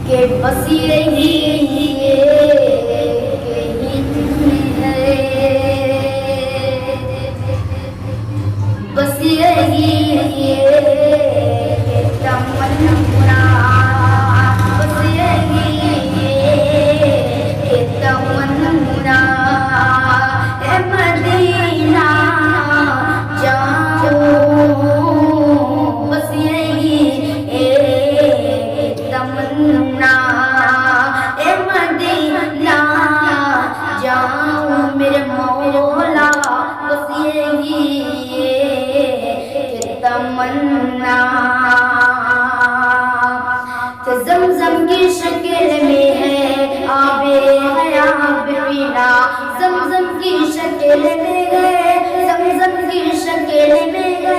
के बस यही बस यही तमन्ना, बस यही तमन्ना है मदीना जाओ, बस यही तमन्ना है मदीना जाओ मेरे मौला, बस यही तमन्ना। ज़मज़म की शक्ल में है आबे हयात पीना, ज़मज़म की शक्ल में है, ज़मज़म की शक्ल में है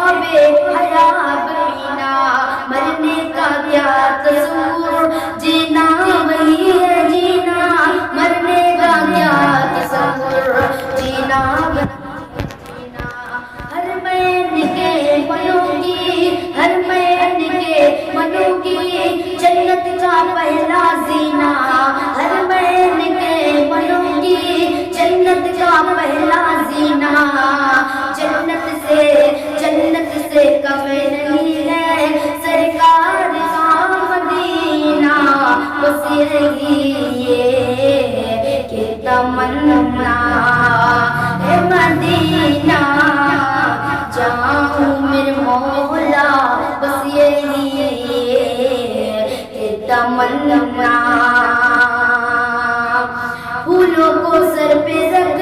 आबे हयात पीना। मरने का क्या तस्वुर, जीना वही है जीना, मरने का क्या तस्वुर, जीना हर मैन के मनों की जन्नत का पहला जीना, हर मैन के मनों की जन्नत का पहला जीना। जन्नत से कम नहीं है सरकार का मदीना, बस यही कि तमन्ना है मदीना जाऊं मेरे मौला, बस यही तमन्ना। फूलों को सर पे रख